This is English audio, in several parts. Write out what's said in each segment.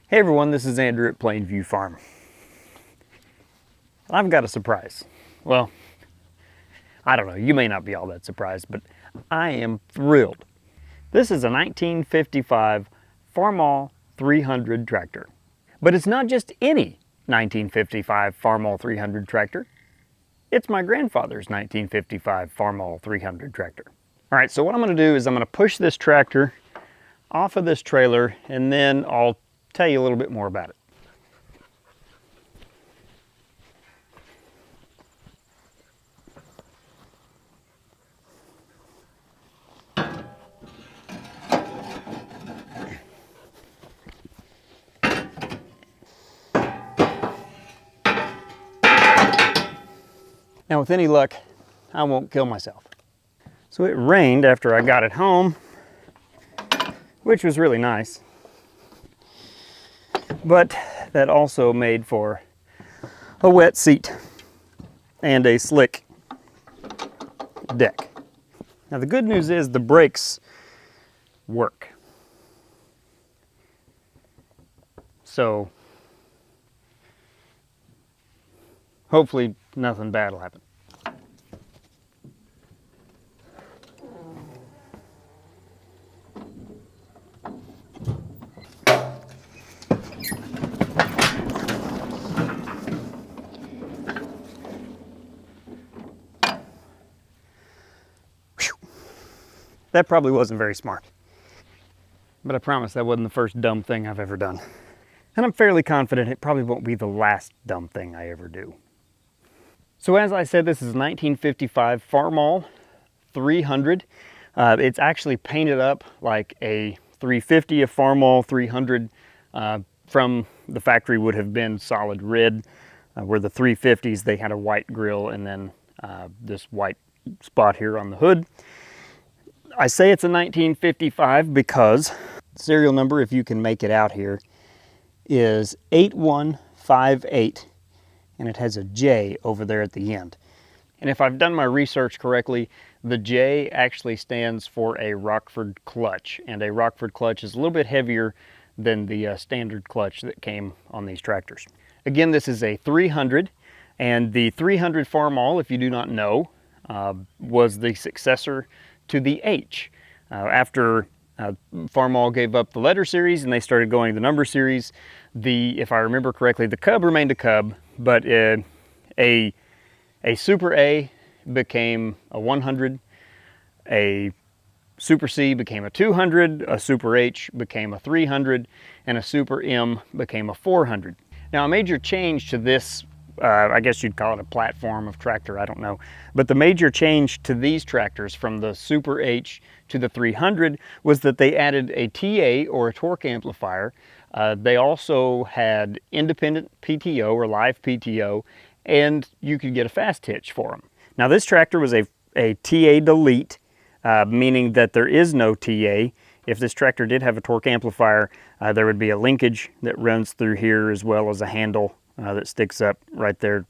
Hey everyone, this is Andrew at Plainview Farm. I've got a surprise. Well, I don't know, you may not be all that surprised, but I am thrilled. This is a 1955 Farmall 300 tractor. But it's not just any 1955 Farmall 300 tractor. It's my grandfather's 1955 Farmall 300 tractor. All right, so what I'm gonna do is I'm gonna push this tractor off of this trailer and then I'll tell you a little bit more about it. Now with any luck, I won't kill myself. So it rained after I got it home, which was really nice. But that also made for a wet seat and a slick deck. Now the good news is the brakes work. So hopefully nothing bad will happen. That probably wasn't very smart, but I promise that wasn't the first dumb thing I've ever done. And I'm fairly confident it probably won't be the last dumb thing I ever do. So as I said, this is a 1955 Farmall 300. It's actually painted up like a 350. A Farmall 300 from the factory would have been solid red, where the 350s, they had a white grille and then this white spot here on the hood. I say it's a 1955 because the serial number, if you can make it out here, is 8158, and it has a J over there at the end. And if I've done my research correctly, the J actually stands for a Rockford clutch, and a Rockford clutch is a little bit heavier than the standard clutch that came on these tractors. Again, this is a 300, and the 300 Farmall, if you do not know, was the successor to the H. After Farmall gave up the letter series and they started going the number series, if I remember correctly, the Cub remained a Cub, but a Super A became a 100, a Super C became a 200, a Super H became a 300, and a Super M became a 400. Now a major change to this, I guess you'd call it a platform of tractor, I don't know. But the major change to these tractors from the Super H to the 300 was that they added a TA, or a torque amplifier. They also had independent PTO or live PTO, and you could get a fast hitch for them. Now this tractor was a TA delete, meaning that there is no TA. If this tractor did have a torque amplifier, there would be a linkage that runs through here, as well as a handle that sticks up right there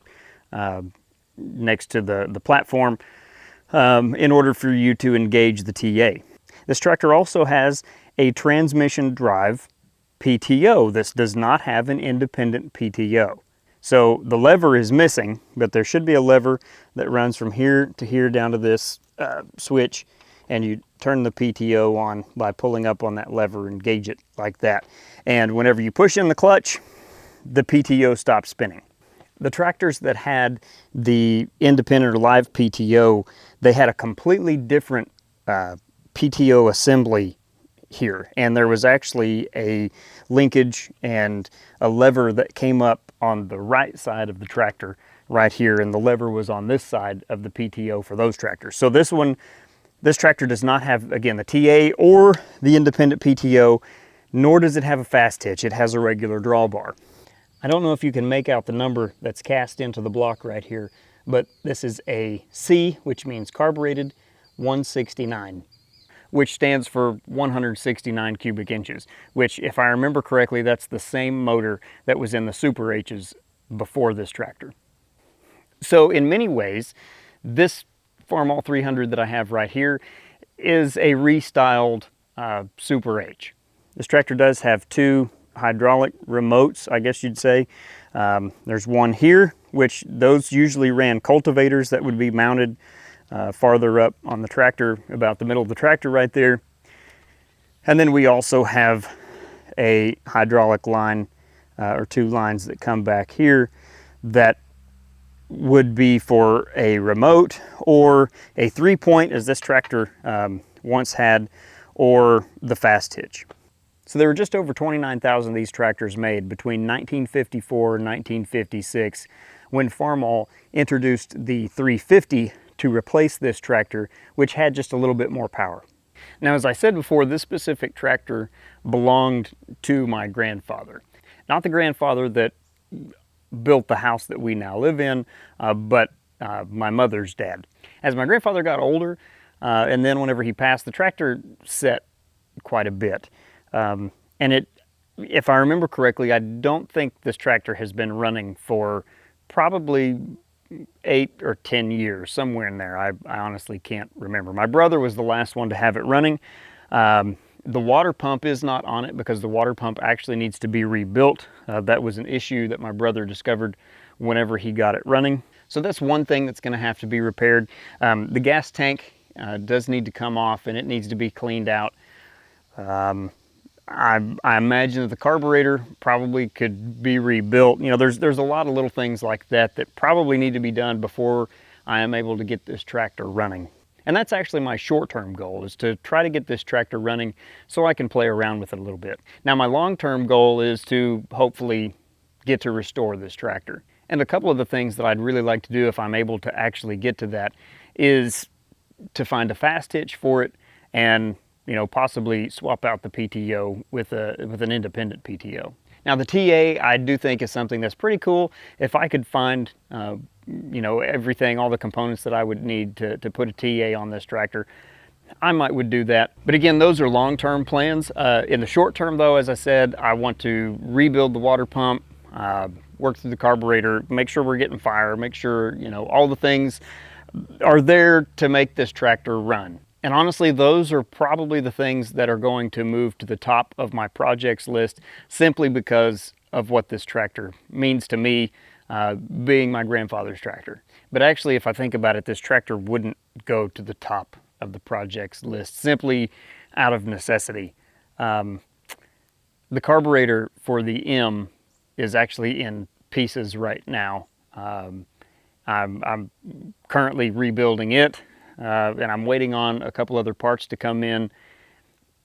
next to the platform in order for you to engage the TA. This tractor also has a transmission drive PTO. This does not have an independent PTO. So the lever is missing, but there should be a lever that runs from here to here down to this switch, and you turn the PTO on by pulling up on that lever and engage it like that. And whenever you push in the clutch, the PTO stops spinning. The tractors that had the independent or live PTO, they had a completely different PTO assembly here. And there was actually a linkage and a lever that came up on the right side of the tractor right here, and the lever was on this side of the PTO for those tractors. So this tractor does not have, again, the TA or the independent PTO, nor does it have a fast hitch. It has a regular drawbar. I don't know if you can make out the number that's cast into the block right here, but this is a C, which means carbureted 169, which stands for 169 cubic inches, which, if I remember correctly, that's the same motor that was in the Super H's before this tractor. So in many ways, this Farmall 300 that I have right here is a restyled Super H. This tractor does have two hydraulic remotes, I guess you'd say. There's one here, which those usually ran cultivators that would be mounted farther up on the tractor, about the middle of the tractor right there. And then we also have a hydraulic line or two lines that come back here that would be for a remote or a 3-point, as this tractor once had, or the fast hitch. So there were just over 29,000 of these tractors made between 1954 and 1956 when Farmall introduced the 350 to replace this tractor, which had just a little bit more power. Now, as I said before, this specific tractor belonged to my grandfather. Not the grandfather that built the house that we now live in, but my mother's dad. As my grandfather got older, and then whenever he passed, the tractor set quite a bit. And if I remember correctly, I don't think this tractor has been running for probably 8 or 10 years, somewhere in there. I honestly can't remember. My brother was the last one to have it running. The water pump is not on it because the water pump actually needs to be rebuilt. That was an issue that my brother discovered whenever he got it running. So that's one thing that's going to have to be repaired. The gas tank does need to come off and it needs to be cleaned out. I imagine that the carburetor probably could be rebuilt. You know, there's a lot of little things like that that probably need to be done before I am able to get this tractor running. And that's actually my short-term goal, is to try to get this tractor running so I can play around with it a little bit. Now, my long-term goal is to hopefully get to restore this tractor. And a couple of the things that I'd really like to do if I'm able to actually get to that is to find a fast hitch for it and, you know, possibly swap out the PTO with an independent PTO. Now, the TA I do think is something that's pretty cool. If I could find you know, everything, all the components that I would need to put a TA on this tractor, I would do that. But again, those are long-term plans. In the short term though, as I said, I want to rebuild the water pump, work through the carburetor, make sure we're getting fire, make sure, you know, all the things are there to make this tractor run. And honestly, those are probably the things that are going to move to the top of my projects list, simply because of what this tractor means to me, being my grandfather's tractor. But actually, if I think about it, this tractor wouldn't go to the top of the projects list simply out of necessity. The carburetor for the M is actually in pieces right now. I'm currently rebuilding it, and I'm waiting on a couple other parts to come in,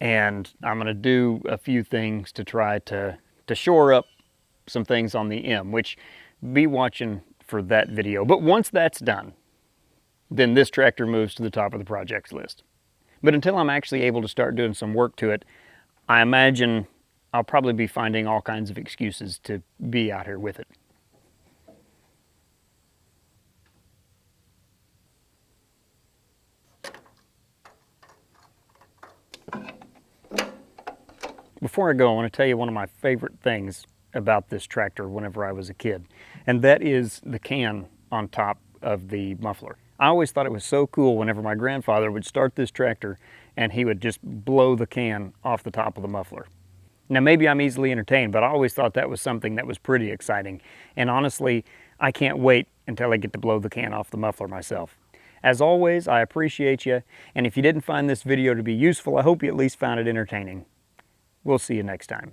and I'm going to do a few things to try to shore up some things on the M, which be watching for that video. But once that's done, then this tractor moves to the top of the projects list. But until I'm actually able to start doing some work to it, I imagine I'll probably be finding all kinds of excuses to be out here with it. Before I go, I want to tell you one of my favorite things about this tractor whenever I was a kid, and that is the can on top of the muffler. I always thought it was so cool whenever my grandfather would start this tractor and he would just blow the can off the top of the muffler. Now, maybe I'm easily entertained, but I always thought that was something that was pretty exciting. And honestly, I can't wait until I get to blow the can off the muffler myself. As always, I appreciate you, and if you didn't find this video to be useful, I hope you at least found it entertaining. We'll see you next time.